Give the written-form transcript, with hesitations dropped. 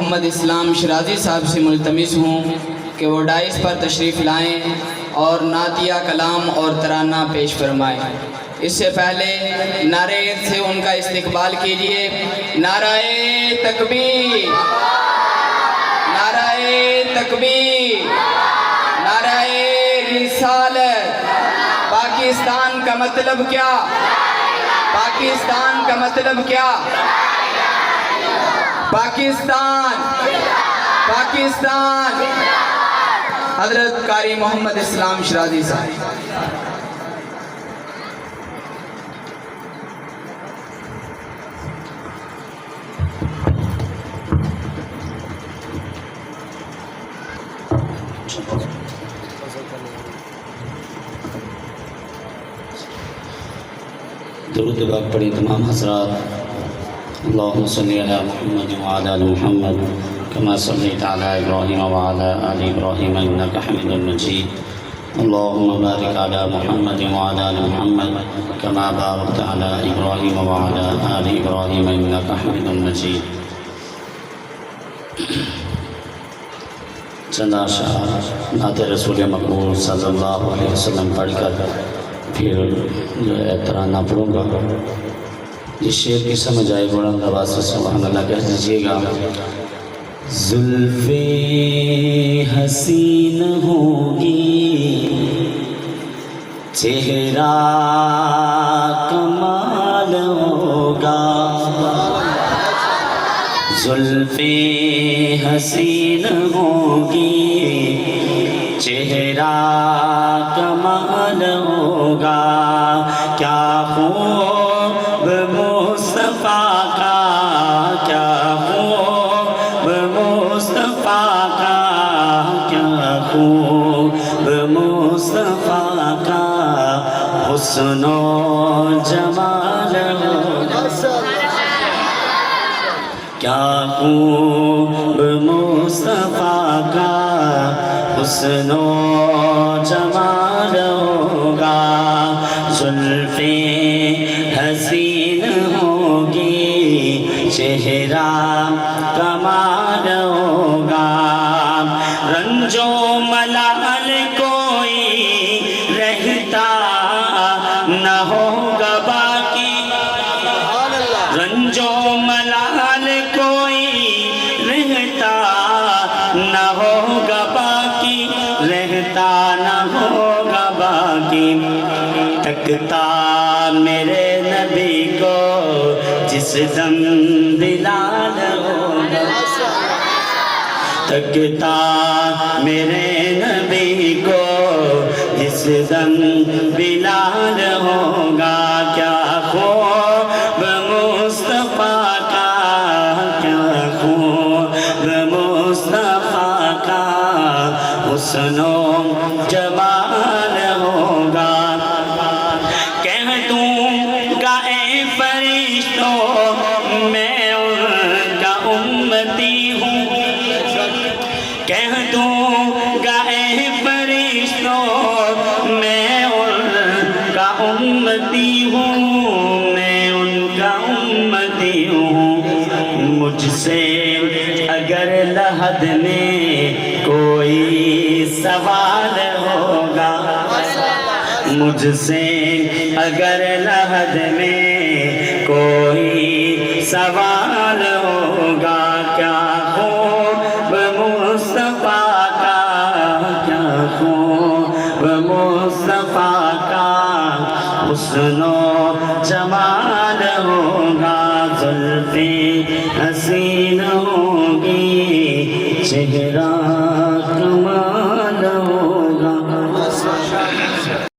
محمد اسلام شرازی صاحب سے ملتمس ہوں کہ وہ ڈائس پر تشریف لائیں اور نعتیہ کلام اور ترانہ پیش فرمائیں۔ اس سے پہلے نعرہ سے ان کا استقبال کیجیے۔ نعرہ تکبیر، نعرہ تکبیر، نعرہ رسالت۔ پاکستان کا مطلب کیا؟ پاکستان کا مطلب کیا؟ پاکستان، پاکستان۔ حضرت قاری محمد اسلام شرازی صاحب۔ درود پاک پڑھی تمام حضرات۔ اللہم صلی علی محمد وعلی آل محمد کما صلیت علی ابراہیم وعلی آل ابراہیم انکا حمید مجید۔ اللہم بارک علی محمد وعلی آل محمد کما بارکت علی ابراہیم وعلی آل ابراہیم انکا حمید مجید۔ چند اشعار نعت رسول مقبول صلی اللہ علیہ وسلم پڑھ کر پھر جو ہے ترانہ پڑھوں گا۔ جس شعر کی سمجھ آئے بلند آواز سے سبحان اللہ کہہ دیجیے گا۔ زلفیں حسین ہوگی، چہرہ کمال ہوگا۔ زلفیں حسین ہوگی، چہرہ کمال ہوگا۔ کیا خوب مصطفیٰ کا، کیا خوب مصطفیٰ کا، کیا خوب مصطفیٰ کا حسن و جمال ہوگا۔ کیا خوب مصطفیٰ کا حسن و جمال ہوگا۔ زلفیں حسین ہوگی، چہرہ کمال ہوگا۔ رنج و ملال کوئی رہتا نہ ہوگا باقی، رنج و ملال کوئی رہتا نہ ہوگا باقی، رہتا نہ ہوگا باقی۔ تکتا میرے نبی کو جس دم بلال ہوگا، تکتا میرے نبی کو جس دم بلال ہوگا۔ کیا خوب مصطفیٰ کا، کیا خوب مصطفیٰ کا حسن و جمال ہوگا۔ کہہ دوں گا اے فرشتوں میں ان کا امتی ہوں، کہہ دوں گا اے فرشتوں میں ان کا امتی ہوں، میں ان کا امتی ہوں۔ مجھ سے اگر لحد میں کوئی سوال ہوگا، مجھ سے اگر لحد میں کوئی سوال ہوگا، کیا خوب مصطفیٰ کا، کیا خوب مصطفیٰ کا حسن و جمال ہوگا۔ زلفیں حسین ہوگی، چہرہ